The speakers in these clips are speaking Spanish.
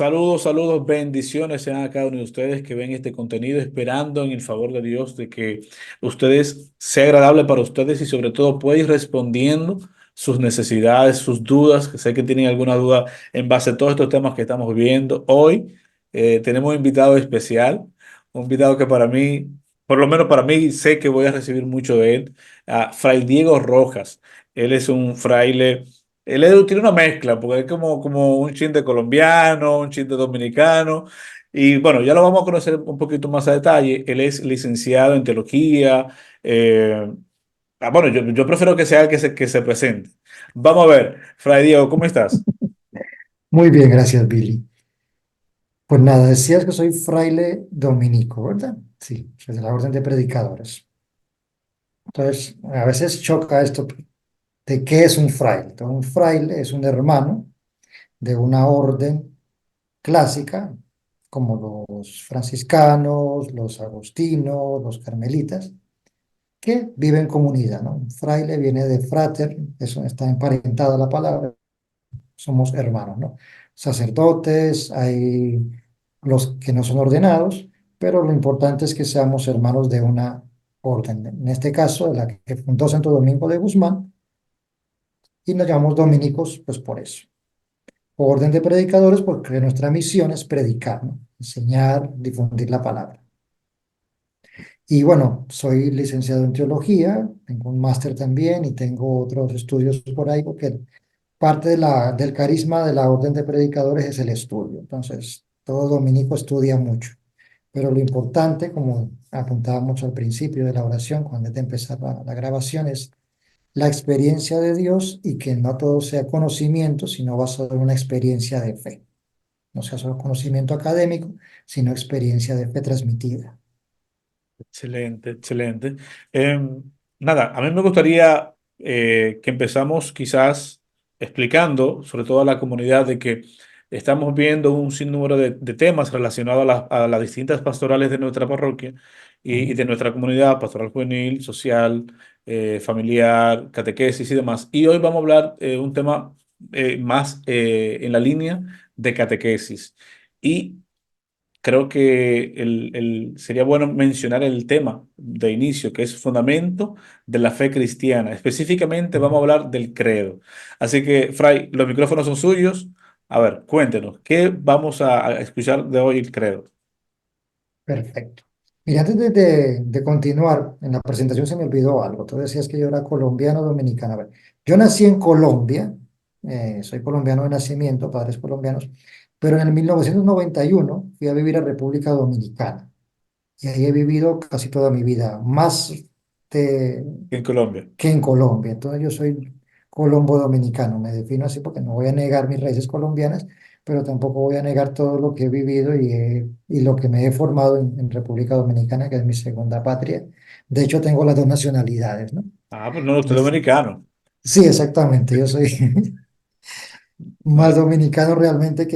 Saludos, saludos, bendiciones sean a cada uno de ustedes que ven este contenido, esperando en el favor de Dios de que ustedes sea agradable para ustedes y sobre todo pueda ir respondiendo sus necesidades, sus dudas, que sé que tienen alguna duda en base a todos estos temas que estamos viendo. Hoy tenemos un invitado especial, un invitado que para mí, por lo menos para mí, sé que voy a recibir mucho de él, a Fray Diego Rojas. Él es un fraile. Tiene una mezcla, porque es como un chin de colombiano, un chin de dominicano. Y bueno, ya lo vamos a conocer un poquito más a detalle. Él es licenciado en teología. eh, bueno, yo prefiero que sea el que se presente. Vamos a ver, Fray Diego, ¿cómo estás? Muy bien, gracias, Billy. Pues nada, decías que soy fraile dominico, ¿verdad? Sí, soy de la orden de predicadores. Entonces, a veces choca esto de qué es un fraile. Entonces, un fraile es un hermano de una orden clásica, como los franciscanos, los agustinos, los carmelitas, que viven en comunidad, ¿no? Un fraile viene de frater, eso está emparentada la palabra, somos hermanos, ¿no? Sacerdotes, hay los que no son ordenados, pero lo importante es que seamos hermanos de una orden. En este caso, la que fundó Santo Domingo de Guzmán, y nos llamamos dominicos, pues por eso. Orden de predicadores, porque nuestra misión es predicar, ¿no? Enseñar, difundir la palabra. Y bueno, soy licenciado en teología, tengo un máster también y tengo otros estudios por ahí, porque parte del carisma de la orden de predicadores es el estudio. Entonces, todo dominico estudia mucho. Pero lo importante, como apuntábamos al principio de la oración, cuando antes de empezar la grabación, es la experiencia de Dios y que no todo sea conocimiento, sino basado en una experiencia de fe. No sea solo conocimiento académico, sino experiencia de fe transmitida. Excelente, excelente. Nada, a mí me gustaría que empezamos quizás explicando, sobre todo a la comunidad, de que estamos viendo un sinnúmero de temas relacionados a las distintas pastorales de nuestra parroquia y Ujú. de nuestra comunidad, pastoral juvenil, social, familiar, catequesis y demás. Y hoy vamos a hablar un tema más en la línea de catequesis. Y creo que sería bueno mencionar el tema de inicio, que es fundamento de la fe cristiana. Específicamente vamos a hablar del credo. Así que, Fray, los micrófonos son suyos. A ver, cuéntenos, ¿qué vamos a escuchar de hoy el credo? Perfecto. Mira, antes de continuar, en la presentación se me olvidó algo. Tú decías que yo era colombiano o dominicano. A ver, yo nací en Colombia, soy colombiano de nacimiento, padres colombianos, pero en el 1991 fui a vivir a República Dominicana y ahí he vivido casi toda mi vida, más de, En Colombia. que en Colombia. Entonces yo soy colombo dominicano, me defino así porque no voy a negar mis raíces colombianas, pero tampoco voy a negar todo lo que he vivido y lo que me he formado en República Dominicana, que es mi segunda patria. De hecho, tengo las dos nacionalidades, ¿no? Ah, pues no, usted es Entonces, dominicano. sí, exactamente, yo soy más No, dominicano realmente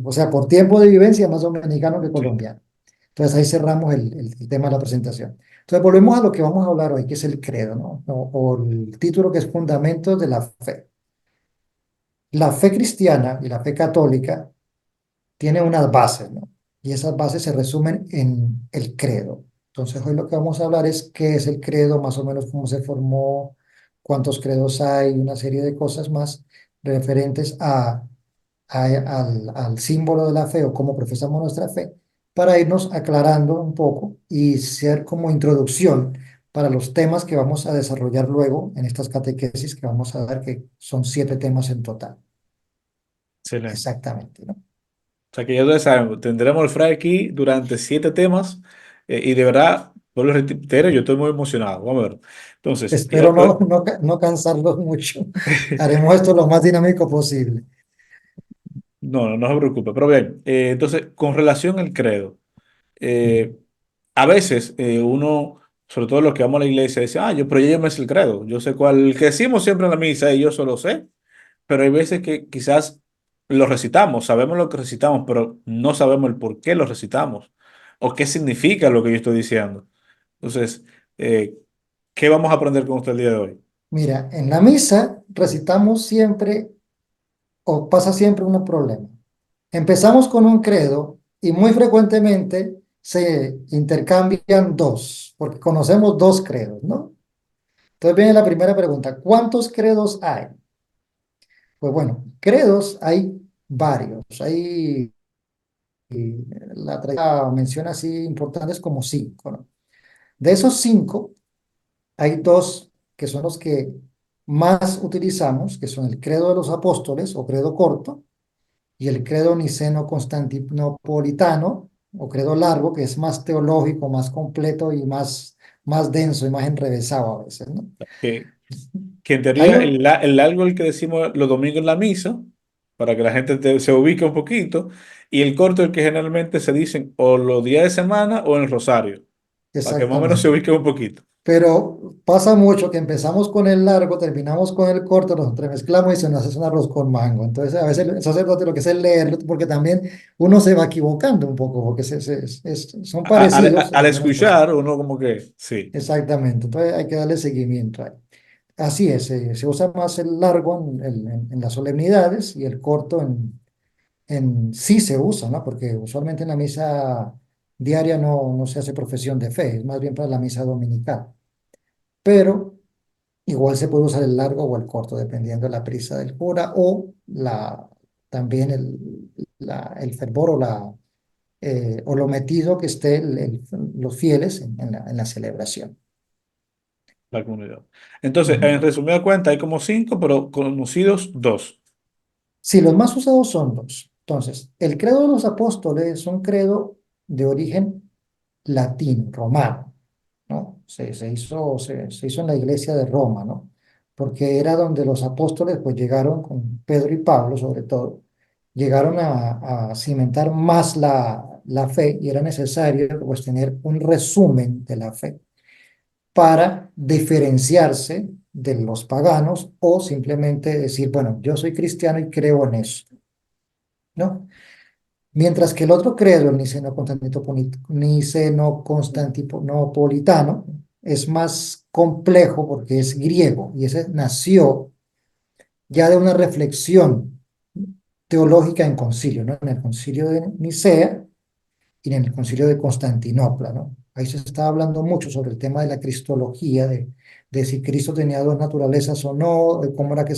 o sea, por tiempo de vivencia, más dominicano que sí, colombiano. Entonces ahí cerramos el tema de la presentación. Entonces volvemos a lo que vamos a hablar hoy, que es el credo, ¿no? O el título que es Fundamentos de la Fe. La fe cristiana y la fe católica tiene unas bases, ¿no? Y esas bases se resumen en el credo. Entonces hoy lo que vamos a hablar es qué es el credo, más o menos cómo se formó, cuántos credos hay, una serie de cosas más referentes al símbolo de la fe o cómo profesamos nuestra fe, para irnos aclarando un poco y ser como introducción para los temas que vamos a desarrollar luego en estas catequesis que vamos a dar, que son 7 temas en total. excelente. Exactamente, ¿no? O sea que ya ustedes saben, tendremos el Fray aquí durante 7 temas y de verdad, vuelvo a reiterar, yo estoy muy emocionado. Vamos a ver. Entonces, Espero no cansarlos mucho. Haremos esto lo más dinámico posible. no se preocupe. Pero bien, entonces, con relación al credo, Ujú. eh, a veces uno, sobre todo los que vamos a la iglesia, dice, pero yo ya me sé el credo, yo sé cuál, el que decimos siempre en la misa y yo solo sé, pero hay veces que quizás lo recitamos, sabemos lo que recitamos, pero no sabemos el por qué lo recitamos o qué significa lo que yo estoy diciendo. Entonces, eh, ¿qué vamos a aprender con usted el día de hoy? Mira, en la misa recitamos siempre, o pasa siempre un problema. Empezamos con un credo y muy frecuentemente se intercambian dos, porque conocemos dos credos, ¿no? Entonces viene la primera pregunta, ¿cuántos credos hay? Pues bueno, credos hay varios, hay, la tradición menciona así importantes como cinco, ¿no? De esos cinco, hay dos que son los que más utilizamos, que son el credo de los apóstoles o credo corto, y el credo niceno-constantinopolitano o credo largo, que es más teológico, más completo y más denso y más enrevesado a veces, ¿no? Que, que en Hay teoría un, el largo es el que decimos los domingos en la misa, para que la gente se ubique un poquito, y el corto es el que generalmente se dicen o los días de semana o en el rosario, para que más o menos se exactamente. ubique un poquito. Pero pasa mucho que empezamos con el largo, terminamos con el corto, nos entremezclamos y se nos hace un arroz con mango. Entonces, a veces el sacerdote lo que hace es leerlo, porque también uno se va equivocando un poco, porque son parecidos en Al algunas cosas. escuchar, uno como que, sí, Exactamente. Entonces, hay que darle seguimiento ahí. Así es, se usa más el largo en las solemnidades y el corto sí se usa, ¿no? Porque usualmente en la misa diaria no se hace profesión de fe, es más bien para la misa dominical. Pero igual se puede usar el largo o el corto, dependiendo de la prisa del cura o también el fervor o lo metido que esté los fieles en la celebración. la comunidad. Entonces, Ujú. en resumida cuenta, hay como cinco, pero conocidos dos. Sí, los más usados son dos. Entonces, el credo de los apóstoles es un credo de origen latino, romano, ¿no? Se hizo en la iglesia de Roma, ¿no? Porque era donde los apóstoles pues llegaron con Pedro y Pablo sobre todo, llegaron a cimentar más la fe y era necesario pues tener un resumen de la fe para diferenciarse de los paganos o simplemente decir, bueno, yo soy cristiano y creo en eso, ¿no? Mientras que el otro credo, el niceno-constantinopolitano, es más complejo porque es griego y ese nació ya de una reflexión teológica en concilio, ¿no? En el concilio de Nicea y en el concilio de Constantinopla, ¿no? Ahí se está hablando mucho sobre el tema de la cristología, de si Cristo tenía dos naturalezas o no, de cómo era que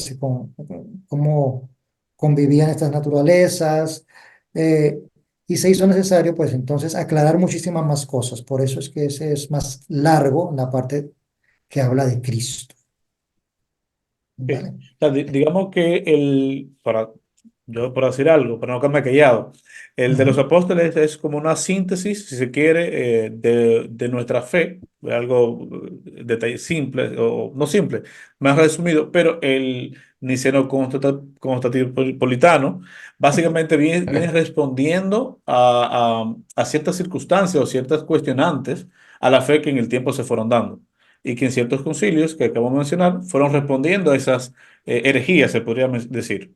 cómo convivían estas naturalezas, eh, y se hizo necesario, pues entonces, aclarar muchísimas más cosas. Por eso es que ese es más largo, la parte que habla de Cristo, Sí. ¿vale? O sea, digamos que para, yo por decir algo, para no quedarme callado, el de los Ujú. apóstoles es como una síntesis, si se quiere, de nuestra fe, algo detalle simple, o no simple, más resumido, pero el niceno-constantinopolitano básicamente viene respondiendo a ciertas circunstancias o ciertas cuestionantes a la fe que en el tiempo se fueron dando y que en ciertos concilios que acabo de mencionar fueron respondiendo a esas herejías, se podría decir.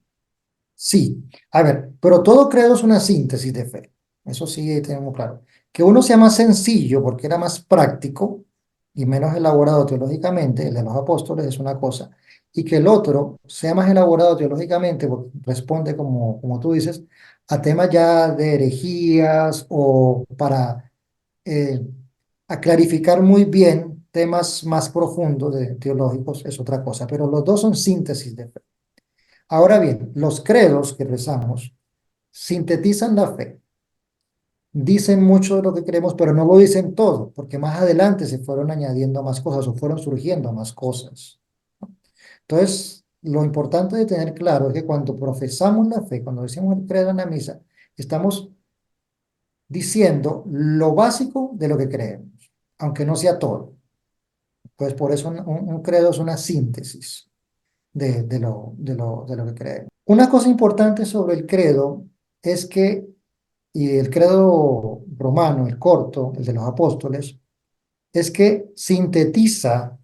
Sí, a ver, pero todo credo es una síntesis de fe. Eso sí tenemos claro. Que uno sea más sencillo porque era más práctico y menos elaborado teológicamente, el de los apóstoles es una cosa, y que el otro sea más elaborado teológicamente porque responde, como tú dices, a temas ya de herejías o para eh, a clarificar muy bien temas más profundos teológicos, es otra cosa, pero los dos son síntesis de fe. Ahora bien, los credos que rezamos sintetizan la fe, dicen mucho de lo que creemos, pero no lo dicen todo, porque más adelante se fueron añadiendo más cosas o fueron surgiendo más cosas. Entonces, lo importante de tener claro es que cuando profesamos la fe, cuando decimos el credo en la misa, estamos diciendo lo básico de lo que creemos, aunque no sea todo. Pues por eso un credo es una síntesis de lo que creemos. Una cosa importante sobre el credo es que, y el credo romano, el corto, el de los apóstoles, es que sintetiza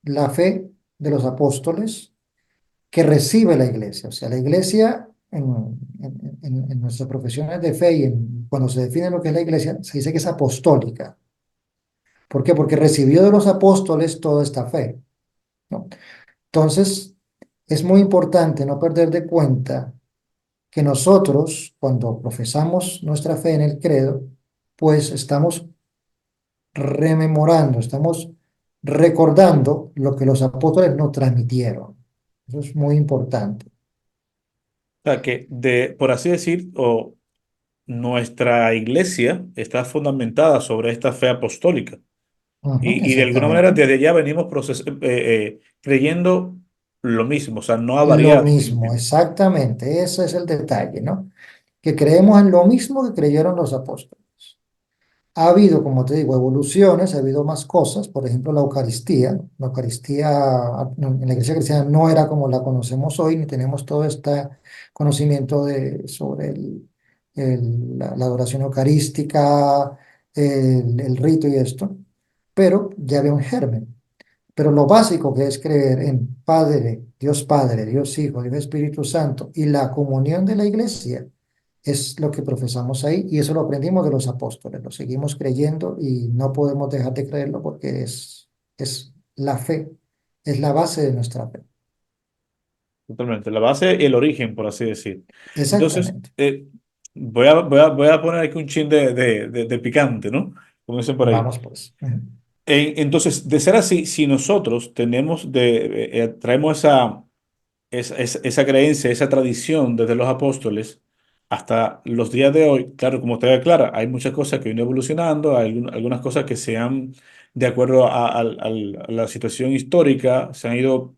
la fe de los apóstoles que recibe la iglesia. O sea, la iglesia en nuestras profesiones de fe y cuando se define lo que es la iglesia, se dice que es apostólica. ¿Por qué? Porque recibió de los apóstoles toda esta fe, ¿no? Entonces, es muy importante no perder de cuenta que nosotros, cuando profesamos nuestra fe en el credo, pues estamos rememorando, estamos recordando lo que los apóstoles nos transmitieron. Eso es muy importante. O sea, que por así decir, nuestra iglesia está fundamentada sobre esta fe apostólica. Ujú, Y de alguna manera exactamente. desde allá venimos creyendo lo mismo, o sea, no ha Lo variado en el mismo, tiempo. exactamente. Ese es el detalle, ¿no? Que creemos en lo mismo que creyeron los apóstoles. Ha habido, como te digo, evoluciones, ha habido más cosas, por ejemplo, la Eucaristía. La Eucaristía en la Iglesia cristiana no era como la conocemos hoy, ni tenemos todo este conocimiento sobre la adoración eucarística, el rito y esto, pero ya había un germen. Pero lo básico que es creer en Padre, Dios Hijo, Dios Espíritu Santo y la comunión de la Iglesia es lo que profesamos ahí y eso lo aprendimos de los apóstoles, lo seguimos creyendo y no podemos dejar de creerlo porque es la fe, es la base de nuestra fe. Totalmente, la base y el origen, por así decir. Entonces, Exactamente. voy a poner aquí un chin de picante, ¿no? Como dicen por ahí. Vamos pues. Ujú. Entonces, de ser así, si nosotros traemos esa creencia, esa tradición desde los apóstoles hasta los días de hoy, claro, como usted aclara, hay muchas cosas que han ido evolucionando, hay algunas cosas que se han, de acuerdo a la situación histórica, se han ido,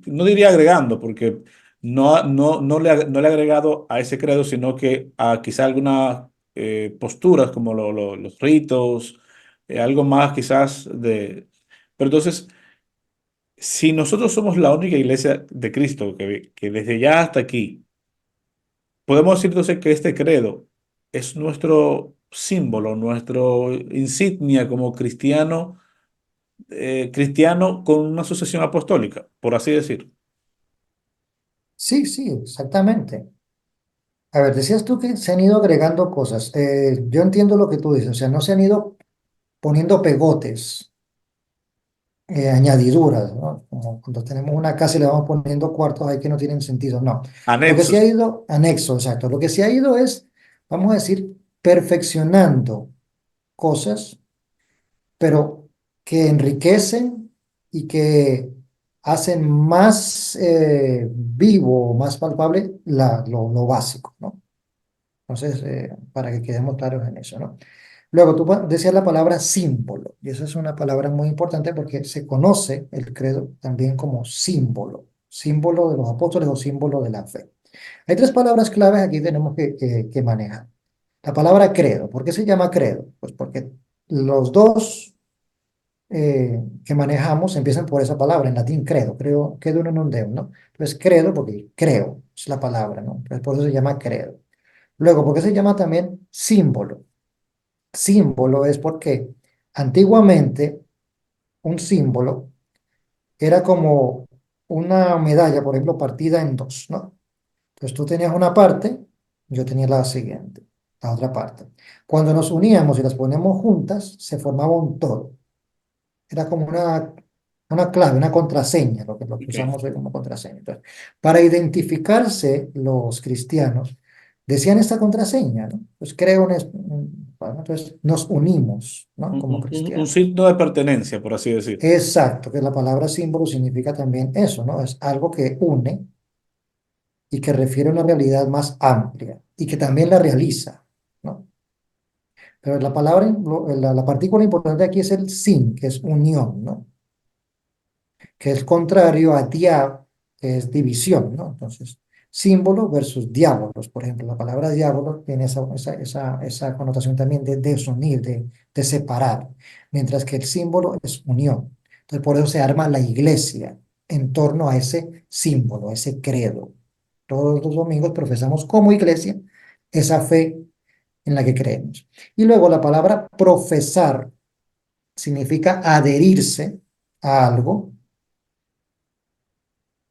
no diría agregando, porque no le ha agregado a ese credo, sino que a quizá algunas posturas como los ritos, algo más quizás de... Pero entonces, si nosotros somos la única iglesia de Cristo que desde ya hasta aquí, podemos decir entonces que este credo es nuestro símbolo, nuestro insignia como cristiano, cristiano con una sucesión apostólica, por así decir. Sí, sí, exactamente. A ver, decías tú que se han ido agregando cosas. Yo entiendo lo que tú dices, o sea, no se han ido poniendo pegotes, añadiduras, ¿no? Como cuando tenemos una casa y le vamos poniendo cuartos ahí que no tienen sentido, no. Lo que sí ha Anexos. ido, anexo, exacto, lo que sí ha ido es, vamos a decir, perfeccionando cosas, pero que enriquecen y que hacen más vivo, más palpable lo básico, ¿no? Entonces, para que quedemos claros en eso, ¿no? Luego, tú decías la palabra símbolo, y esa es una palabra muy importante porque se conoce el credo también como símbolo, símbolo de los apóstoles o símbolo de la fe. Hay tres palabras claves aquí tenemos que manejar. La palabra credo, ¿por qué se llama credo? Pues porque los dos que manejamos empiezan por esa palabra, en latín credo, creo, credo uno non deum, ¿no? Entonces, credo porque creo, es la palabra, ¿no? Entonces, por eso se llama credo. Luego, ¿por qué se llama también símbolo? Símbolo es porque antiguamente un símbolo era como una medalla, por ejemplo, partida en dos, ¿no? Entonces tú tenías una parte, yo tenía la siguiente, la otra parte. Cuando nos uníamos y las poníamos juntas, se formaba un todo. Era como una clave, una contraseña, lo que Ok. usamos hoy como contraseña. Entonces, para identificarse los cristianos, decían esta contraseña, ¿no? Pues creo bueno, entonces nos unimos, ¿no? Como Un cristianos. signo de pertenencia, por así decir. Exacto, que la palabra símbolo significa también eso, ¿no? Es algo que une y que refiere a una realidad más amplia y que también la realiza, ¿no? Pero la palabra, la partícula importante aquí es el sin, que es unión, ¿no? Que es contrario a dia, que es división, ¿no? Entonces, símbolo versus diábolos, por ejemplo, la palabra diábolo tiene esa connotación también de desunir, de separar, mientras que el símbolo es unión. Entonces, por eso se arma la iglesia en torno a ese símbolo, a ese credo. Todos los domingos profesamos como iglesia esa fe en la que creemos. Y luego la palabra profesar significa adherirse a algo,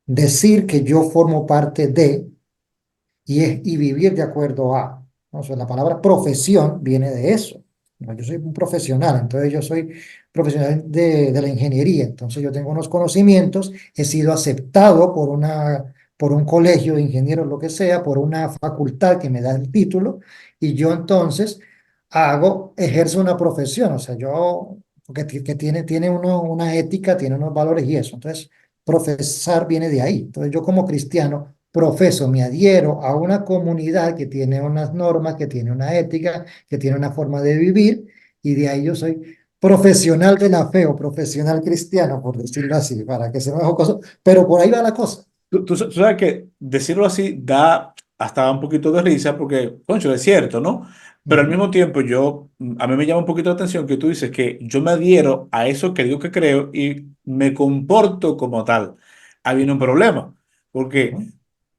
decir que yo formo parte de y vivir de acuerdo a. ¿No? O sea, la palabra profesión viene de eso. ¿No? Yo soy un profesional, entonces yo soy profesional de la ingeniería, entonces yo tengo unos conocimientos, he sido aceptado por una por un colegio de ingenieros, lo que sea, por una facultad que me da el título, y yo entonces ejerzo una profesión, o sea, yo, que tiene una ética, tiene unos valores y eso. Entonces, profesar viene de ahí. Entonces, yo como cristiano profeso, me adhiero a una comunidad que tiene unas normas, que tiene una ética, que tiene una forma de vivir, y de ahí yo soy profesional de la fe o profesional cristiano, por decirlo así, para que se me cosa, pero por ahí va la cosa. Tú sabes que decirlo así da hasta un poquito de risa porque, concho, es cierto, ¿no? Pero al Ujú, mismo tiempo a mí me llama un poquito la atención que tú dices que yo me adhiero a eso que digo que creo y me comporto como tal. Ahí viene un problema, porque ujú.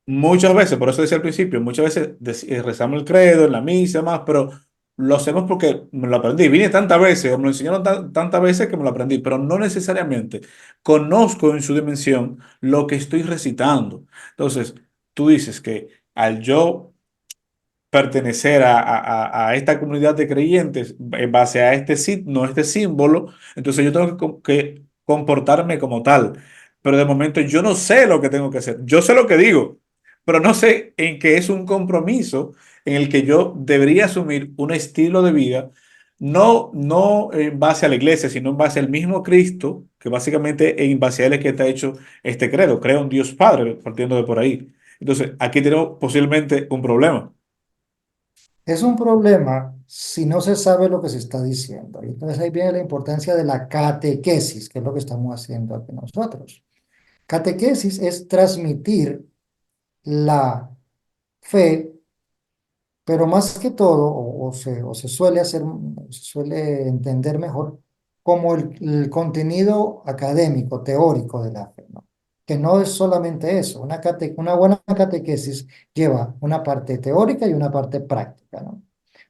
muchas veces, por eso decía al principio, muchas veces rezamos el credo en la misa, más, pero lo hacemos porque me lo aprendí. Vine tantas veces, o me lo enseñaron tantas veces que me lo aprendí, pero no necesariamente conozco en su dimensión lo que estoy recitando. Entonces, tú dices que al yo pertenecer a esta comunidad de creyentes en base a este signo, este símbolo, entonces yo tengo que comportarme como tal. Pero de momento yo no sé lo que tengo que hacer. Yo sé lo que digo, pero no sé en qué es un compromiso en el que yo debería asumir un estilo de vida, no en base a la iglesia, sino en base al mismo Cristo, que básicamente en base a él es que está hecho este credo. Creo en Dios Padre, partiendo de por ahí. Entonces, aquí tenemos posiblemente un problema. Es un problema si no se sabe lo que se está diciendo. Y entonces ahí viene la importancia de la catequesis, que es lo que estamos haciendo aquí nosotros. Catequesis es transmitir la fe, pero más que todo, o se suele hacer, se suele entender mejor como el contenido académico, teórico de la fe, ¿no? Que no es solamente eso. Una buena catequesis lleva una parte teórica y una parte práctica, ¿no?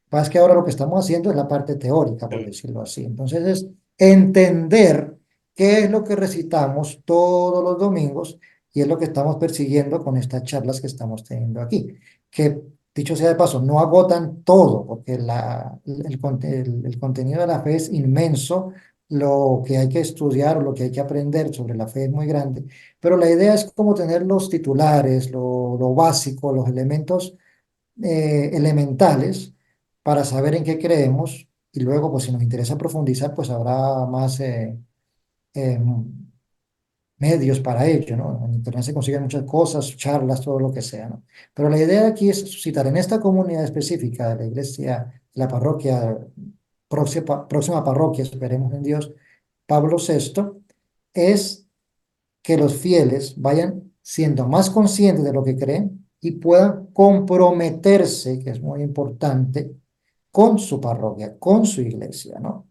Pasa que ahora lo que estamos haciendo es la parte teórica, por decirlo así. Entonces es entender qué es lo que recitamos todos los domingos, y es lo que estamos persiguiendo con estas charlas que estamos teniendo aquí. Que, dicho sea de paso, no agotan todo, porque el contenido de la fe es inmenso, lo que hay que estudiar o lo que hay que aprender sobre la fe es muy grande, pero la idea es como tener los titulares, lo básico, los elementos elementales para saber en qué creemos, y luego, pues si nos interesa profundizar, pues habrá más eh, medios para ello, ¿no? En Internet se consiguen muchas cosas, charlas, todo lo que sea, ¿no? Pero la idea aquí es suscitar en esta comunidad específica de la iglesia, la parroquia, próxima parroquia, esperemos en Dios, Pablo VI, es que los fieles vayan siendo más conscientes de lo que creen y puedan comprometerse, que es muy importante, con su parroquia, con su iglesia, ¿no?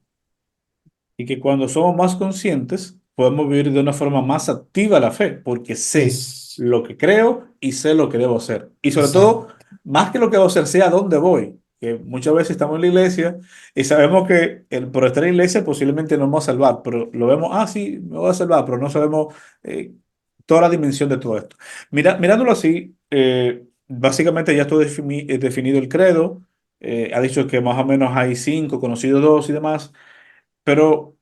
Y que cuando somos más conscientes, podemos vivir de una forma más activa la fe, porque sé Es lo que creo y sé lo que debo hacer. Y sobre todo, exacto. más que lo que debo hacer, sé a dónde voy. Que muchas veces estamos en la iglesia y sabemos que por estar en la iglesia posiblemente nos vamos a salvar, pero lo vemos, ah, sí, me voy a salvar, pero no sabemos toda la dimensión de todo esto. Mirándolo así, básicamente ya tú definido el credo, ha dicho que más o menos hay cinco, conocido dos y demás. Pero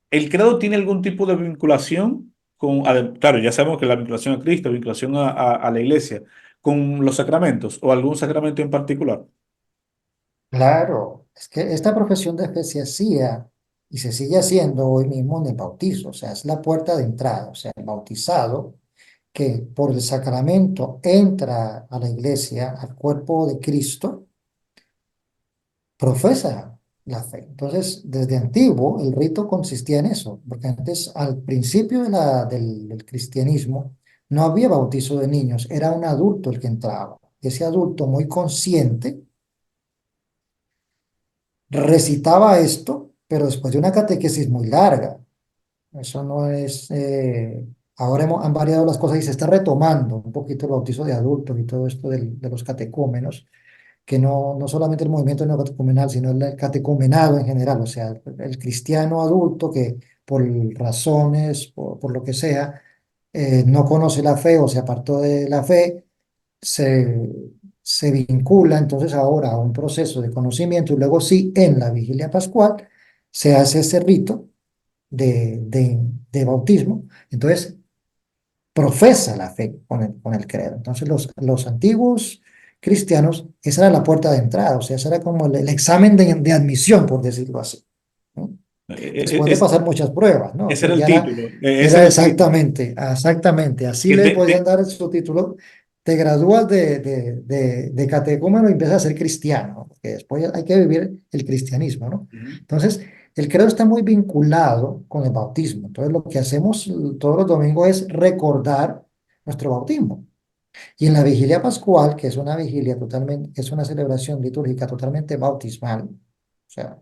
¿el credo tiene algún tipo de vinculación con, claro, ya sabemos que la vinculación a Cristo, vinculación a la iglesia, con los sacramentos o algún sacramento en particular? Claro, es que esta profesión de fe se hacía y se sigue haciendo hoy mismo en el bautizo, o sea, es la puerta de entrada, o sea, el bautizado que por el sacramento entra a la iglesia, al cuerpo de Cristo, profesa la fe. Entonces, desde antiguo, el rito consistía en eso, porque antes, al principio del cristianismo, no había bautizo de niños, era un adulto el que entraba. Ese adulto muy consciente recitaba esto, pero después de una catequesis muy larga. Eso no es... ahora han variado las cosas y se está retomando un poquito el bautizo de adultos y todo esto de los catecúmenos, que no solamente el movimiento neocatecumenal, sino el catecumenado en general, o sea, el cristiano adulto que por razones, por lo que sea, no conoce la fe o se apartó de la fe, se, se vincula entonces ahora a un proceso de conocimiento, y luego sí, en la vigilia pascual se hace ese rito de bautismo. Entonces, profesa la fe con el credo. Entonces los antiguos cristianos, esa era la puerta de entrada, o sea, ese era como el examen de admisión, por decirlo así, ¿no? Después de Es, pasar muchas pruebas, ¿no? ese Que era el ya título, ese era era el título. exactamente, así Que le podían dar su título. Te gradúas de catecúmeno y empiezas a ser cristiano, ¿no? Porque después hay que vivir el cristianismo, ¿no? Ujú. Entonces, el credo está muy vinculado con el bautismo. Entonces, lo que hacemos todos los domingos es recordar nuestro bautismo. Y en la vigilia pascual, que es una vigilia totalmente, es una celebración litúrgica totalmente bautismal, o sea,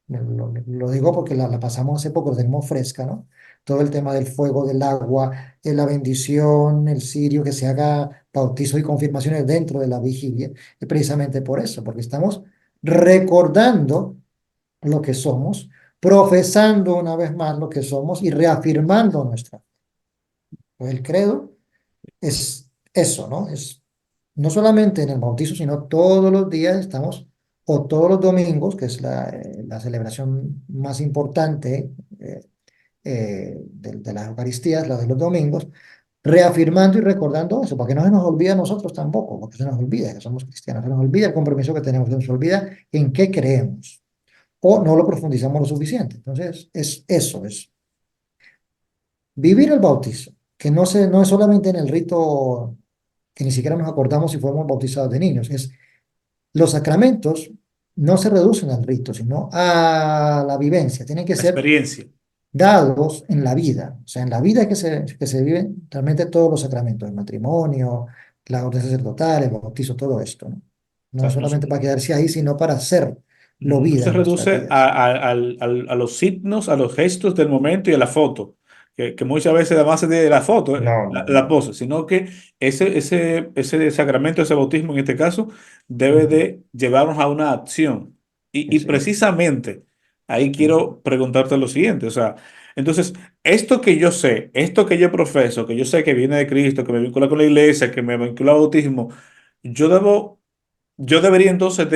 lo digo porque la pasamos hace poco, la tenemos fresca, ¿no? Todo el tema del fuego, del agua, la bendición, el cirio, que se haga bautizo y confirmaciones dentro de la vigilia, es precisamente por eso, porque estamos recordando lo que somos, profesando una vez más lo que somos y reafirmando nuestra. Pues el credo es eso, ¿no? Es no solamente en el bautizo, sino todos los días estamos, o todos los domingos, que es la celebración más importante de las Eucaristías, la de los domingos, reafirmando y recordando eso, para que no se nos olvide a nosotros tampoco, porque se nos olvida que somos cristianos, se nos olvida el compromiso que tenemos, se nos olvida en qué creemos, o no lo profundizamos lo suficiente. Entonces, es eso, es vivir el bautizo, que no es solamente en el rito que ni siquiera nos acordamos si fuimos bautizados de niños, es los sacramentos no se reducen al rito, sino a la vivencia, tienen que La ser experiencia. dados en la vida, o sea, en la vida que se viven realmente todos los sacramentos, el matrimonio, la orden sacerdotal, el bautizo, todo esto, ¿no? O No sea, es solamente para quedarse ahí, sino para hacerlo no vida se en nuestras reduce vidas. a los signos, a los gestos del momento y a la foto, que muchas veces además es de la foto, No, no, la no. pose, sino que ese sacramento, ese bautismo en este caso, debe Ujú. de llevarnos a una acción. Y Sí. precisamente ahí Ujú. quiero preguntarte lo siguiente, o sea, entonces, esto que yo sé, esto que yo profeso, que yo sé que viene de Cristo, que me vincula con la iglesia, que me vincula al bautismo, yo debo yo debería entonces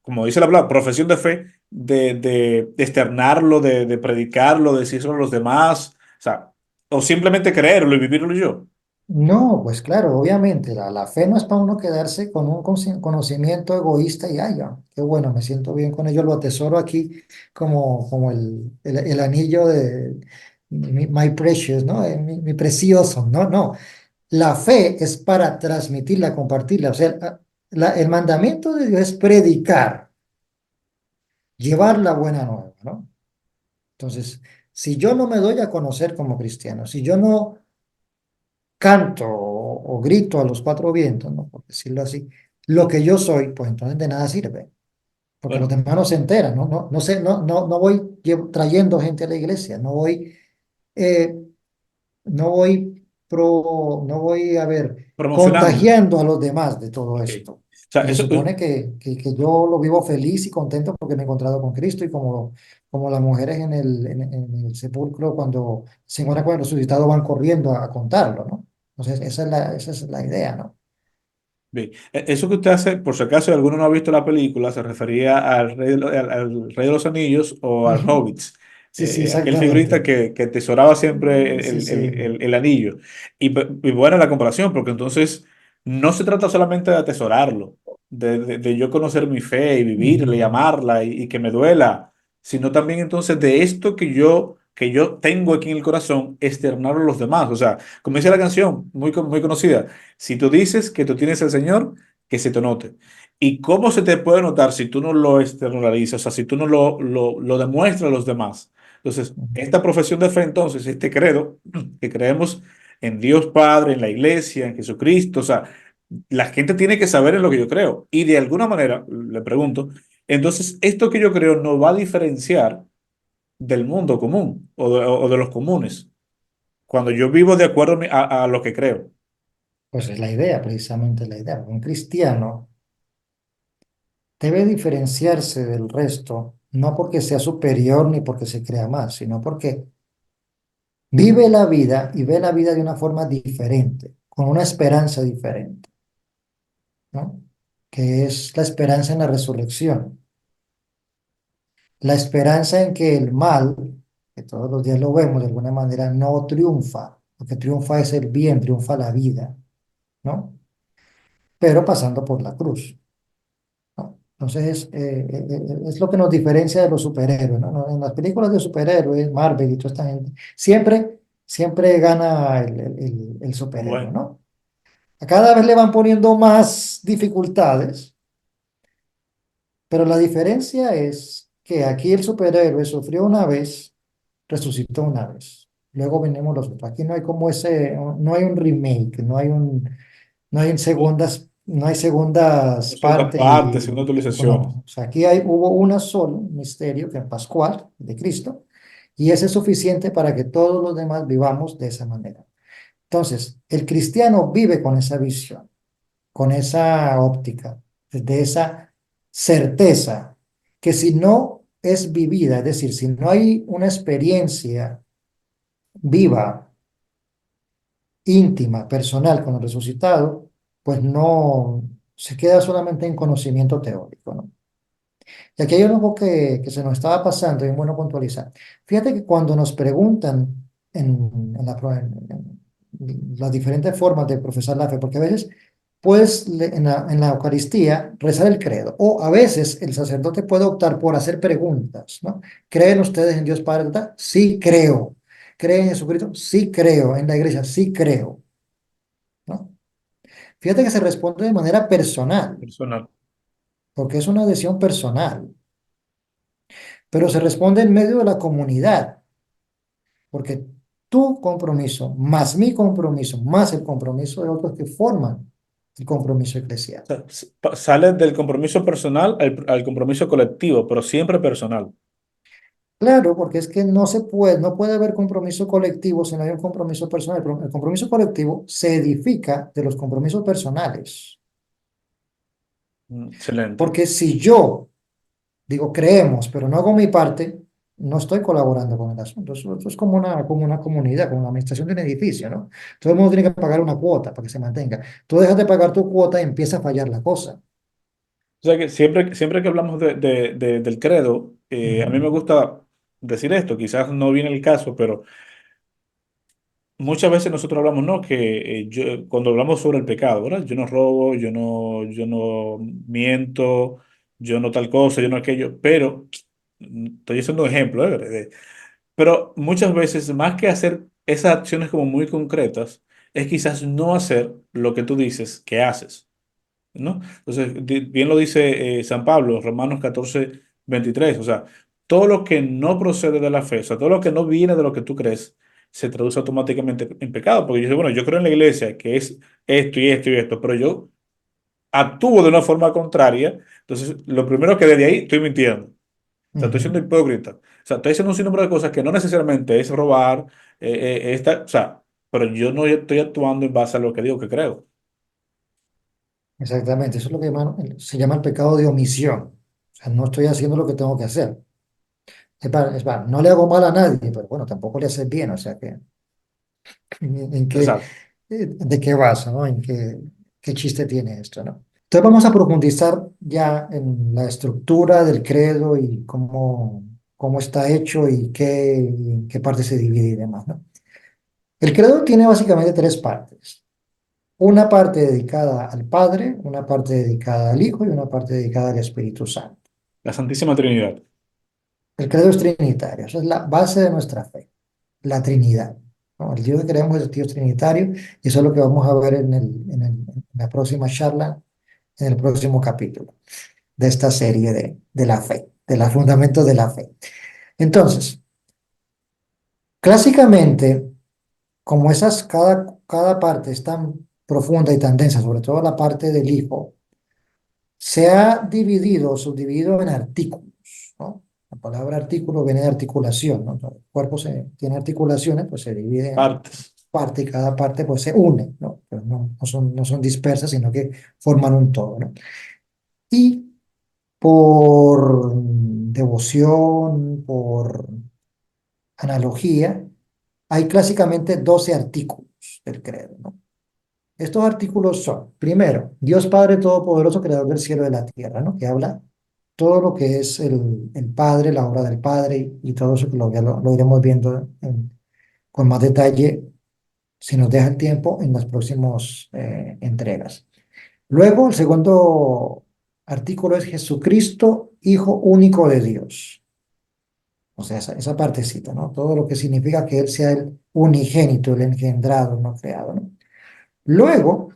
como dice la palabra, profesión de fe, de externarlo, de predicarlo, de decírselo a los demás, o sea, o simplemente creerlo y vivirlo yo. No, pues claro, obviamente, la fe no es para uno quedarse con un conocimiento egoísta y, ay, ya, qué bueno, me siento bien con ello, lo atesoro aquí como el anillo de my precious, ¿no? Mi precioso, no, no. La fe es para transmitirla, compartirla, o sea, el mandamiento de Dios es predicar, llevar la buena nueva, ¿no? Entonces, si yo no me doy a conocer como cristiano, si yo no canto o grito a los cuatro vientos, ¿no? Por decirlo así, lo que yo soy, pues entonces de nada sirve, porque los Bueno, demás no se enteran, ¿no? No, no sé, no voy trayendo gente a la iglesia, eh, no voy, a ver, promocionando. contagiando a los demás de todo Ok. esto. O sea, Y se eso, supone que yo lo vivo feliz y contento porque me he encontrado con Cristo y como las mujeres en el sepulcro cuando se encuentran con el resucitado van corriendo a contarlo, ¿no? Entonces, esa es la idea, ¿no? bien, eso que usted hace, por si acaso alguno no ha visto la película, se refería al Rey de los Anillos o al Ujú. Hobbit, Sí, sí, aquel figurita exactamente. que atesoraba siempre Sí, sí. el anillo. Y buena la comparación, porque entonces no se trata solamente de atesorarlo, de yo conocer mi fe y vivirla y Ujú. amarla y que me duela, sino también entonces de esto que yo tengo aquí en el corazón, externarlo a los demás. O sea, como dice la canción, muy conocida. Si tú dices que tú tienes al Señor, que se te note. ¿Y cómo se te puede notar si tú no lo externalizas? O sea, si tú no lo demuestras a los demás. Entonces, esta profesión de fe, entonces, este credo, que creemos en Dios Padre, en la iglesia, en Jesucristo, o sea, la gente tiene que saber en lo que yo creo. Y de alguna manera, le pregunto, entonces, esto que yo creo no va a diferenciar del mundo común o de los comunes, cuando yo vivo de acuerdo a lo que creo. Pues es la idea, precisamente la idea. Un cristiano debe diferenciarse del resto, no porque sea superior ni porque se crea más, sino porque vive la vida y ve la vida de una forma diferente, con una esperanza diferente, ¿no? Que es la esperanza en la resurrección, la esperanza en que el mal, que todos los días lo vemos de alguna manera, no triunfa, Lo que triunfa es el bien, triunfa la vida, ¿no? Pero pasando por la cruz, ¿no? Entonces, es lo que nos diferencia de los superhéroes, ¿no? En las películas de superhéroes, Marvel y toda esta gente, siempre gana el superhéroe, Bueno, ¿no? A cada vez le van poniendo más dificultades, pero la diferencia es que aquí el superhéroe sufrió una vez, resucitó una vez. Luego venimos los otros. Aquí no hay como ese, no hay un remake, no hay segundas segunda partes parte, segunda actualización. no. O sea, aquí hubo una sola misterio que es Pascual de Cristo y ese es suficiente para que todos los demás vivamos de esa manera. Entonces, el cristiano vive con esa visión, con esa óptica, de esa certeza que si no es vivida, es decir, si no hay una experiencia viva, íntima, personal con el resucitado, pues no se queda solamente en conocimiento teórico, ¿no? Y aquí hay algo que se nos estaba pasando y es bueno puntualizar. Fíjate que cuando nos preguntan en las diferentes formas de profesar la fe, porque a veces puedes en la Eucaristía rezar el credo, o a veces el sacerdote puede optar por hacer preguntas, ¿no? ¿Creen ustedes en Dios Padre? ¿Verdad? Sí, creo. ¿Creen en Jesucristo? Sí, creo. ¿En la iglesia? Sí, creo, ¿no? Fíjate que se responde de manera personal, Personal. porque es una decisión personal, pero se responde en medio de la comunidad, porque tu compromiso, más mi compromiso, más el compromiso de otros que forman el compromiso eclesial. O sea, sale del compromiso personal al compromiso colectivo, pero siempre personal. Claro, porque es que no puede haber compromiso colectivo si no hay un compromiso personal. El compromiso colectivo se edifica de los compromisos personales, Excelente. porque si yo digo creemos, pero no hago mi parte, no estoy colaborando con el asunto. Eso es como una comunidad, como una administración de un edificio, ¿no? Todo el mundo tiene que pagar una cuota para que se mantenga. Tú dejas de pagar tu cuota y empieza a fallar la cosa. O sea que siempre que hablamos del credo, a mí me Ujú, gusta decir esto, quizás no viene el caso, pero muchas veces nosotros hablamos, ¿no? Que cuando hablamos sobre el pecado, ¿verdad? Yo no robo, yo no miento, yo no tal cosa, yo no aquello, pero estoy haciendo un ejemplo, ¿eh? Pero muchas veces, más que hacer esas acciones como muy concretas, es quizás no hacer lo que tú dices que haces, ¿no? Entonces, bien lo dice San Pablo, Romanos 14:23, o sea, todo lo que no procede de la fe, o sea, todo lo que no viene de lo que tú crees, se traduce automáticamente en pecado, porque yo digo, bueno, yo creo en la iglesia, que es esto y esto y esto, pero yo actúo de una forma contraria, entonces lo primero que desde ahí estoy mintiendo, o sea, estoy siendo ujú. hipócrita, o sea, estoy haciendo un sinnúmero de cosas que no necesariamente es robar, o sea, pero yo no estoy actuando en base a lo que digo que creo. Exactamente, eso es lo que se llama el pecado de omisión. O sea, no estoy haciendo lo que tengo que hacer. No le hago mal a nadie, pero bueno, tampoco le haces bien, o sea que, ¿en qué, Exacto. de qué vas, ¿no? ¿Qué chiste tiene esto, ¿no? Entonces vamos a profundizar ya en la estructura del credo y cómo está hecho y en qué parte se divide y demás, ¿no? El credo tiene básicamente tres partes. Una parte dedicada al Padre, una parte dedicada al Hijo y una parte dedicada al Espíritu Santo. La Santísima Trinidad. El credo es trinitario, esa es la base de nuestra fe, la Trinidad, ¿no? El Dios que creemos es el Dios trinitario y eso es lo que vamos a ver en la próxima charla, en el próximo capítulo de esta serie de la fe, de los fundamentos de la fe. Entonces, clásicamente, como cada parte es tan profunda y tan densa, sobre todo la parte del Hijo, se ha dividido, subdividido en artículos, ¿no? La palabra artículo viene de articulación, ¿no? El cuerpo tiene articulaciones, pues se divide en Partes. parte y cada parte pues se une, ¿no? Pero no son dispersas, sino que forman un todo, ¿no? Y por devoción, por analogía, hay clásicamente 12 artículos del credo, ¿no? Estos artículos son, primero, Dios Padre Todopoderoso, Creador del cielo y de la tierra, ¿no? Que habla todo lo que es el Padre, la obra del Padre y todo eso que ya lo iremos viendo con más detalle si nos deja el tiempo en las próximas entregas. Luego, el segundo artículo es Jesucristo, Hijo único de Dios. O sea, esa partecita, ¿no? Todo lo que significa que Él sea el unigénito, el engendrado, no creado, ¿no? Luego,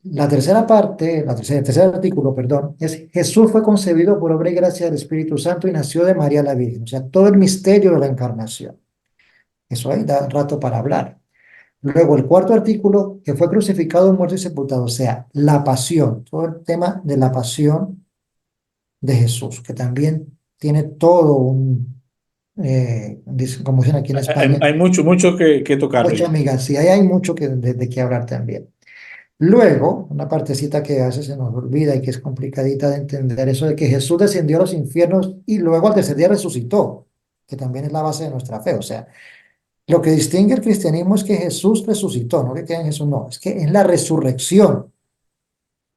la tercera parte, el tercer artículo, perdón, es Jesús fue concebido por obra y gracia del Espíritu Santo y nació de María la Virgen. O sea, todo el misterio de la encarnación. Eso ahí da rato para hablar. Luego, el cuarto artículo, que fue crucificado, muerto y sepultado. O sea, la pasión, todo el tema de la pasión de Jesús, que también tiene todo un, como dicen aquí en España, Hay mucho, mucho que tocar mucha ahí. amiga. Sí, ahí hay mucho de qué hablar también. Luego, una partecita que a veces se nos olvida y que es complicadita de entender, eso de que Jesús descendió a los infiernos y luego al tercer día resucitó, que también es la base de nuestra fe. O sea, lo que distingue el cristianismo es que Jesús resucitó, no que queda en Jesús, no, es que es la resurrección.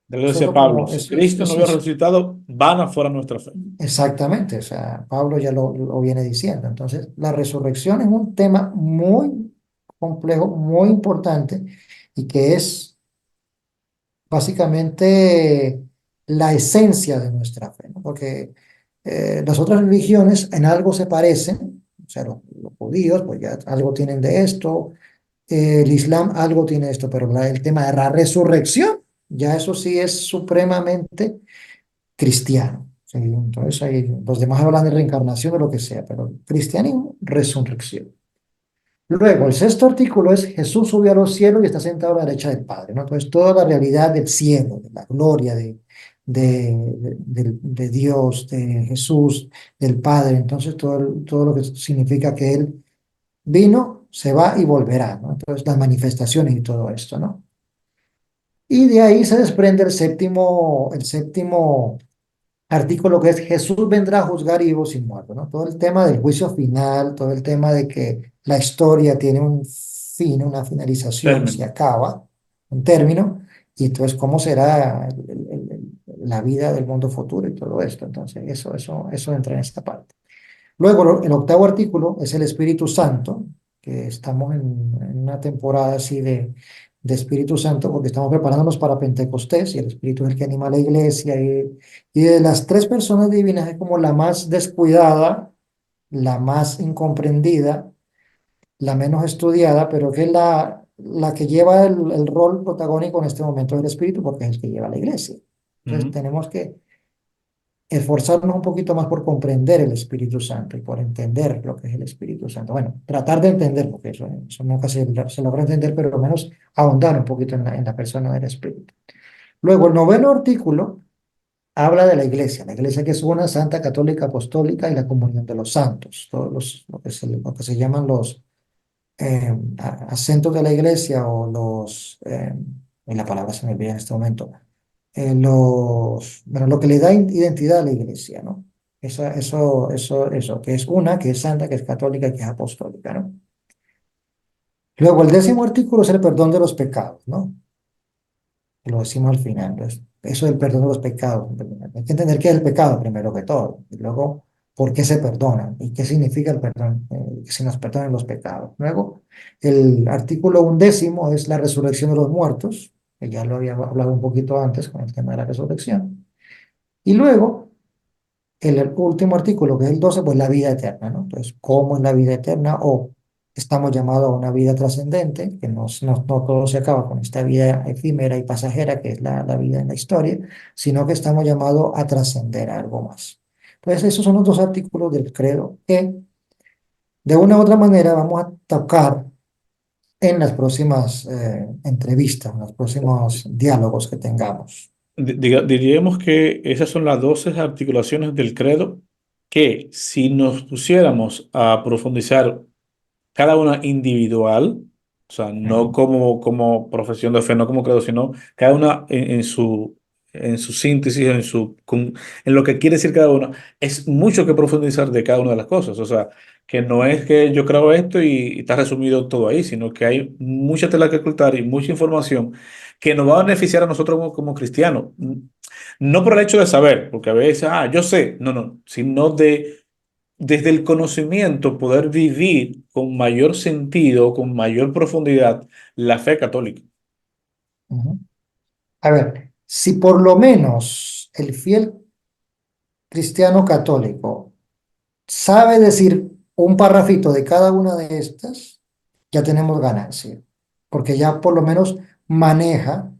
De lo Eso es decía lo Pablo, como, si Cristo no hubiera resucitado, vana fuera nuestra fe. exactamente, o sea, Pablo ya lo viene diciendo. Entonces, la resurrección es un tema muy complejo, muy importante y que es básicamente la esencia de nuestra fe, ¿no? Porque las otras religiones en algo se parecen, o sea, los judíos pues ya algo tienen de esto, el Islam algo tiene de esto, pero el tema de la resurrección, ya eso sí es supremamente cristiano. ¿Sí? Entonces ahí, los demás hablan de reencarnación o lo que sea, pero el cristianismo, resurrección. Luego, el sexto artículo es Jesús subió a los cielos y está sentado a la derecha del Padre, ¿no? Entonces, toda la realidad del cielo, de la gloria de Dios, de Jesús, del Padre. Entonces, todo lo que significa que Él vino, se va y volverá, ¿no? Entonces, las manifestaciones y todo esto, ¿no? Y de ahí se desprende el séptimo artículo que es Jesús vendrá a juzgar vivos y muertos, ¿no? Todo el tema del juicio final, todo el tema de que la historia tiene un fin, una finalización, se Término. acaba, un término, y entonces cómo será la vida del mundo futuro y todo esto. Entonces, eso entra en esta parte. Luego, el octavo artículo es el Espíritu Santo, que estamos en una temporada así de Espíritu Santo, porque estamos preparándonos para Pentecostés y el Espíritu es el que anima a la iglesia. Y de las tres personas divinas es como la más descuidada, la más incomprendida, la menos estudiada, pero que es la que lleva el rol protagónico en este momento del Espíritu, porque es el que lleva a la iglesia. Entonces, Ujú. tenemos que esforzarnos un poquito más por comprender el Espíritu Santo y por entender lo que es el Espíritu Santo. Bueno, tratar de entender, porque eso nunca se logra entender, pero al menos ahondar un poquito en la persona del Espíritu. Luego, el noveno artículo habla de la iglesia que es una santa, católica, apostólica y la comunión de los santos, todos lo que se llaman los acentos de la iglesia o y la palabra se me olvida en este momento, bueno, lo que le da identidad a la iglesia, ¿no? Eso, que es una, que es santa, que es católica y que es apostólica, ¿no? Luego, el décimo artículo es el perdón de los pecados, ¿no? Lo decimos al final. Entonces, eso del perdón de los pecados. Hay que entender qué es el pecado primero que todo. Y luego, por qué se perdona y qué significa el perdón, que se nos perdonen los pecados. Luego, el artículo undécimo es la resurrección de los muertos, que ya lo había hablado un poquito antes con el tema de la resurrección. Y luego, el último artículo, que es el 12 pues la vida eterna, ¿no? Entonces, ¿cómo es la vida eterna? O estamos llamados a una vida trascendente, que no todo se acaba con esta vida efímera y pasajera, que es la vida en la historia, sino que estamos llamados a trascender a algo más. Entonces, esos son los dos artículos del credo que, de una u otra manera, vamos a tocar en las próximas entrevistas, en los próximos diálogos que tengamos. Diríamos que esas son las 12 articulaciones del credo que si nos pusiéramos a profundizar cada una individual, o sea, no Ujú. como profesión de fe, no como credo, sino cada una en su síntesis, en lo que quiere decir cada una, es mucho que profundizar de cada una de las cosas. O sea, que no es que yo creo esto y está resumido todo ahí, sino que hay mucha tela que ocultar y mucha información que nos va a beneficiar a nosotros como cristianos. No por el hecho de saber, porque a veces, yo sé, no, no, sino de desde el conocimiento poder vivir con mayor sentido, con mayor profundidad la fe católica. Ujú. A ver, si por lo menos el fiel cristiano católico sabe decir un parrafito de cada una de estas, ya tenemos ganancia, porque ya por lo menos maneja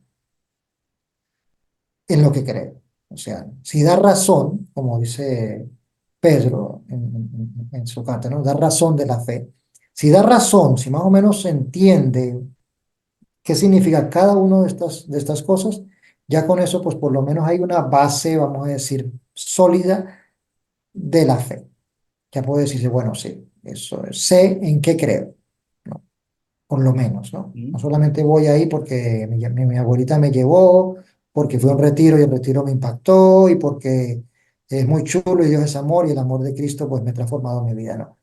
en lo que cree. O sea, si da razón, como dice Pedro en su carta, ¿no? Da razón de la fe. Si da razón, si más o menos se entiende qué significa cada una de estas cosas, ya con eso, pues por lo menos hay una base, vamos a decir, sólida de la fe. Ya puedo decirse, bueno, sí, eso es, sé en qué creo, ¿no? Por lo menos, ¿no? Mm. No solamente voy ahí porque mi abuelita me llevó, porque fue a un retiro y el retiro me impactó y porque es muy chulo y Dios es amor y el amor de Cristo pues me ha transformado mi vida, ¿no?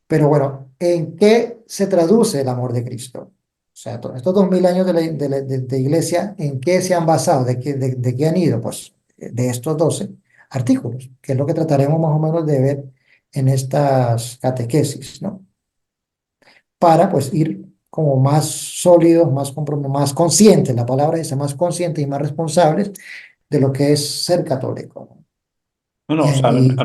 Pero bueno, ¿en qué se traduce el amor de Cristo? O sea, estos 2000 años de iglesia, ¿en qué se han basado? ¿De qué han ido? Pues de estos 12 artículos, que es lo que trataremos más o menos de ver en estas catequesis, ¿no? Para pues ir como más sólidos, más conscientes, la palabra dice más conscientes y más responsables de lo que es ser católico, ¿no? No, no, Y, o sea, y-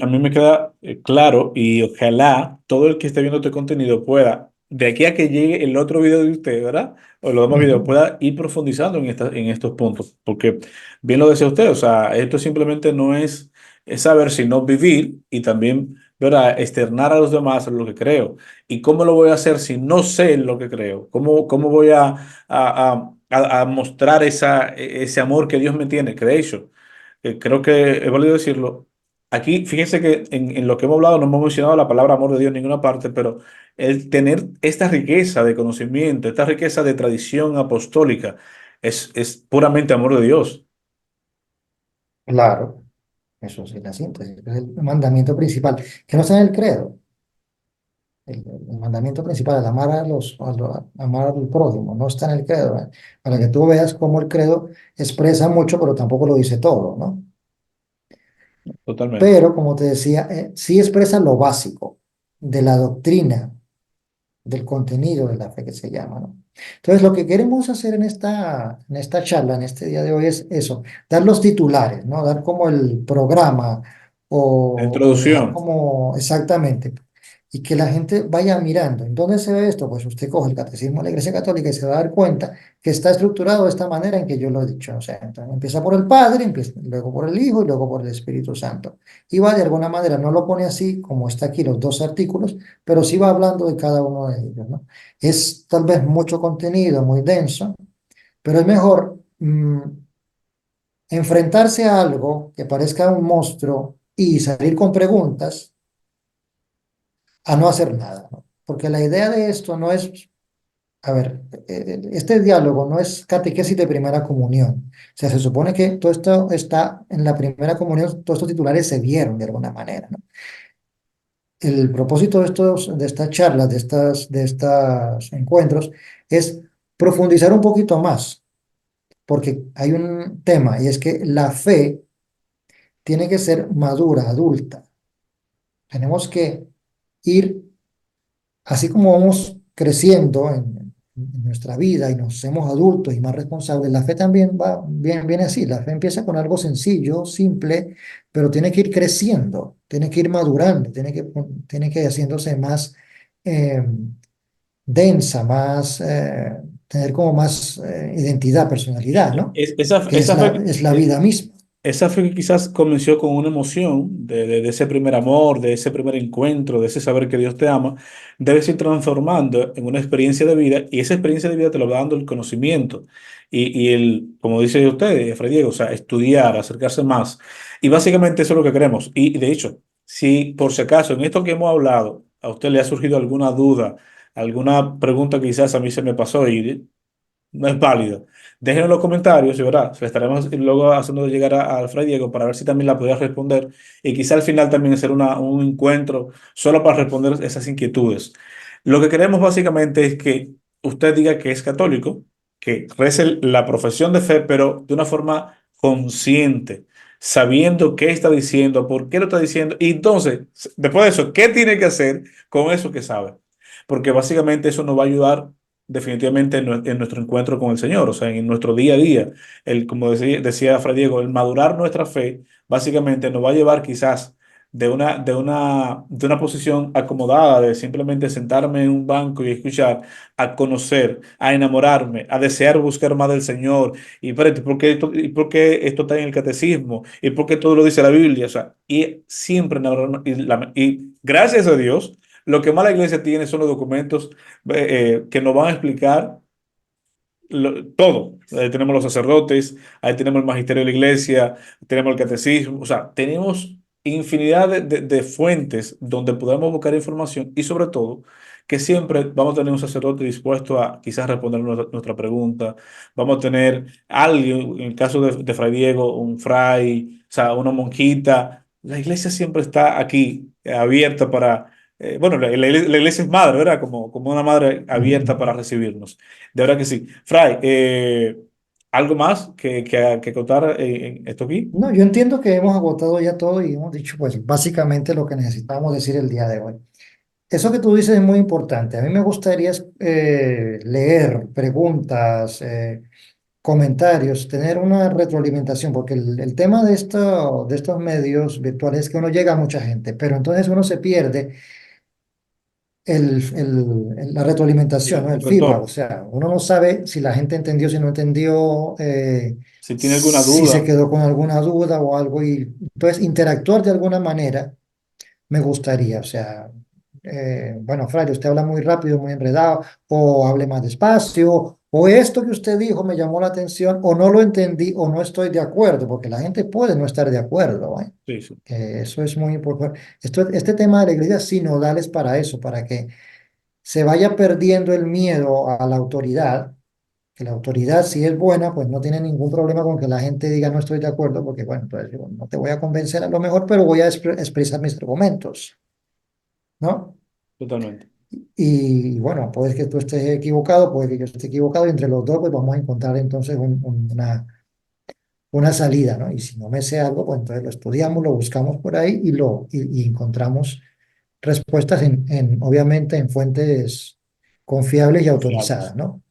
a mí me queda claro y ojalá todo el que esté viendo este contenido pueda, de aquí a que llegue el otro video de usted, ¿verdad? O los demás videos, Ujú. pueda ir profundizando en estos puntos. Porque bien lo decía usted, o sea, esto simplemente no es saber, sino vivir y también, ¿verdad? Externar a los demás lo que creo. ¿Y cómo lo voy a hacer si no sé lo que creo? ¿Cómo voy a mostrar ese amor que Dios me tiene? Que de hecho creo que es válido decirlo. Aquí, fíjense que en lo que hemos hablado no hemos mencionado la palabra amor de Dios en ninguna parte, pero el tener esta riqueza de conocimiento, esta riqueza de tradición apostólica, es puramente amor de Dios. claro, eso sí, la síntesis, es el mandamiento principal, que no está en el credo. El mandamiento principal, el amar amar al prójimo, no está en el credo, ¿eh? Para que tú veas cómo el credo expresa mucho, pero tampoco lo dice todo, ¿no? Totalmente. Pero, como te decía, sí expresa lo básico de la doctrina, del contenido de la fe que se llama, ¿no? Entonces, lo que queremos hacer en esta charla, en este día de hoy, es eso, dar los titulares, ¿no? Dar como el programa La o dejar introducción. como exactamente, y que la gente vaya mirando. ¿En dónde se ve esto? Pues usted coge el Catecismo de la Iglesia Católica y se va a dar cuenta que está estructurado de esta manera en que yo lo he dicho. O sea, entonces empieza por el Padre, empieza, luego por el Hijo y luego por el Espíritu Santo. Y va de alguna manera, no lo pone así como está aquí los dos artículos, pero sí va hablando de cada uno de ellos, ¿no? Es tal vez mucho contenido, muy denso, pero es mejor enfrentarse a algo que parezca un monstruo y salir con preguntas a no hacer nada, ¿no? Porque la idea de esto no es, a ver, este diálogo no es catequesis de primera comunión. O sea, se supone que todo esto está en la primera comunión, todos estos titulares se vieron de alguna manera, ¿no? El propósito de estas charlas, de estos encuentros, es profundizar un poquito más, porque hay un tema y es que la fe tiene que ser madura, adulta. Tenemos que ir, así como vamos creciendo en nuestra vida y nos hacemos adultos y más responsables, la fe también viene así. La fe empieza con algo sencillo, simple, pero tiene que ir creciendo, tiene que ir madurando, tiene que ir haciéndose más eh, densa, más, tener como más identidad, personalidad, ¿no? Que Esa fe, es la vida misma. esa fe que quizás comenzó con una emoción de ese primer amor, de ese primer encuentro, de ese saber que Dios te ama, debes ir transformando en una experiencia de vida y esa experiencia de vida te lo va dando el conocimiento y el, como dice usted, Fray Diego, o sea, estudiar, acercarse más. Y básicamente eso es lo que queremos. Y de hecho, si por si acaso en esto que hemos hablado a usted le ha surgido alguna duda, alguna pregunta que quizás a mí se me pasó y no es válido. Déjenlo en los comentarios y verá, se le estaremos luego haciendo llegar a Alfred Diego para ver si también la podía responder y quizá al final también hacer un encuentro solo para responder esas inquietudes. Lo que queremos básicamente es que usted diga que es católico, que rece la profesión de fe, pero de una forma consciente, sabiendo qué está diciendo, por qué lo está diciendo, y entonces, después de eso, ¿qué tiene que hacer con eso que sabe? Porque básicamente eso nos va a ayudar definitivamente en nuestro encuentro con el Señor, o sea, en nuestro día a día. Como decía Fray Diego, el madurar nuestra fe básicamente nos va a llevar quizás de una posición acomodada, de simplemente sentarme en un banco y escuchar, a conocer, a enamorarme, a desear buscar más del Señor. Y espérate, ¿por qué esto está en el catecismo? ¿Y por qué todo lo dice la Biblia? O sea, y siempre, y gracias a Dios, lo que más la iglesia tiene son los documentos que nos van a explicar todo. Ahí tenemos los sacerdotes, ahí tenemos el magisterio de la iglesia, tenemos el catecismo, o sea, tenemos infinidad de fuentes donde podemos buscar información y sobre todo que siempre vamos a tener un sacerdote dispuesto a quizás responder nuestra pregunta, vamos a tener alguien, en el caso de Fray Diego, un fray, o sea, una monjita. La iglesia siempre está aquí, abierta para, bueno, la iglesia es madre, ¿verdad? Como una madre abierta Ujú. para recibirnos. De verdad que sí. Fray, ¿algo más que contar en esto aquí? No, yo entiendo que hemos agotado ya todo y hemos dicho, pues, básicamente lo que necesitábamos decir el día de hoy. Eso que tú dices es muy importante. A mí me gustaría leer preguntas, comentarios, tener una retroalimentación, porque el tema de estos medios virtuales es que uno llega a mucha gente, pero entonces uno se pierde la retroalimentación, ¿no? El El feedback. O retorno. sea, uno no sabe si la gente entendió, si no entendió, Si tiene alguna si se duda, quedó con alguna duda o algo. Y entonces interactuar de alguna manera me gustaría. O sea, bueno, Fray, usted habla muy rápido, muy enredado, o hable más despacio, o esto que usted dijo me llamó la atención, o no lo entendí, o no estoy de acuerdo, porque la gente puede no estar de acuerdo, ¿eh? sí, sí, Eso es muy importante. Este tema de la iglesia sinodal es para eso, para que se vaya perdiendo el miedo a la autoridad, que la autoridad si es buena, pues no tiene ningún problema con que la gente diga no estoy de acuerdo, porque bueno, entonces digo, no te voy a convencer a lo mejor, pero voy a expresar mis argumentos, ¿no? totalmente. Y bueno, puede que tú estés equivocado, puede que yo esté equivocado, y entre los dos pues vamos a encontrar entonces una salida, ¿no? Y si no me sé algo, pues entonces lo estudiamos, lo buscamos por ahí y encontramos respuestas obviamente en fuentes confiables y Confiables. autorizadas, ¿no?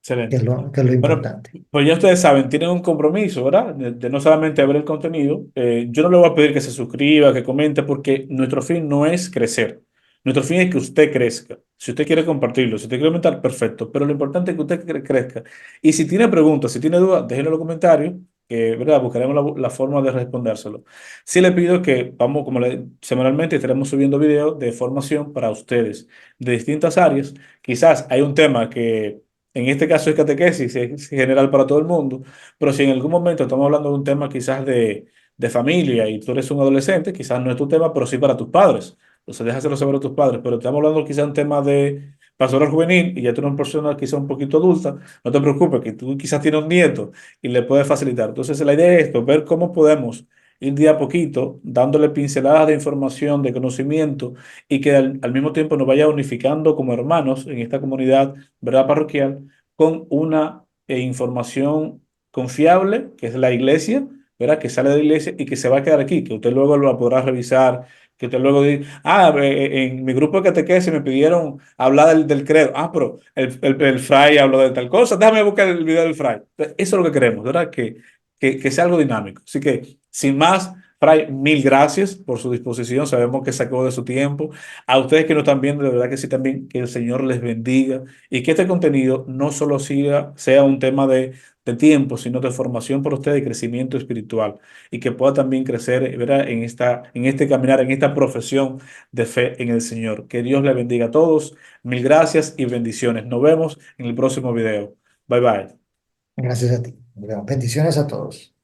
Excelente. Que es lo Bueno, importante. pues ya ustedes saben, tienen un compromiso, ¿verdad? De no solamente ver el contenido. Yo no le voy a pedir que se suscriba, que comente, porque nuestro fin no es crecer. Nuestro fin es que usted crezca. Si usted quiere compartirlo, si usted quiere comentar, perfecto. Pero lo importante es que usted crezca. Y si tiene preguntas, si tiene dudas, déjenlo en los comentarios, que, ¿verdad? Buscaremos la forma de respondérselo. Sí le pido que vamos, semanalmente estaremos subiendo videos de formación para ustedes de distintas áreas. Quizás hay un tema que en este caso es catequesis, es general para todo el mundo, pero si en algún momento estamos hablando de un tema quizás de familia y tú eres un adolescente, quizás no es tu tema, pero sí para tus padres. Entonces déjaselo saber a tus padres, pero estamos hablando quizás de un tema de pastoral juvenil y ya tú eres una persona quizás un poquito adulta, no te preocupes, que tú quizás tienes un nieto y le puedes facilitar. Entonces la idea es esto, ver cómo podemos ir día a poquito, dándole pinceladas de información, de conocimiento y que al mismo tiempo nos vaya unificando como hermanos en esta comunidad, ¿verdad? Parroquial, con una información confiable, que es la iglesia, ¿verdad? Que sale de la iglesia y que se va a quedar aquí, que usted luego lo podrá revisar, que usted luego dice, en mi grupo de catequesis me pidieron hablar del credo. Pero el fray habló de tal cosa, déjame buscar el video del fray. Entonces, eso es lo que queremos, ¿verdad? Que sea algo dinámico. Así que, sin más, Fray, mil gracias por su disposición. Sabemos que sacó de su tiempo. A ustedes que nos están viendo, de verdad que sí también, que el Señor les bendiga y que este contenido no solo sea un tema de tiempo, sino de formación para ustedes y crecimiento espiritual y que pueda también crecer, ¿verdad? En este caminar, en esta profesión de fe en el Señor. Que Dios les bendiga a todos. Mil gracias y bendiciones. Nos vemos en el próximo video. Bye bye. Gracias a ti. Bueno, bendiciones a todos.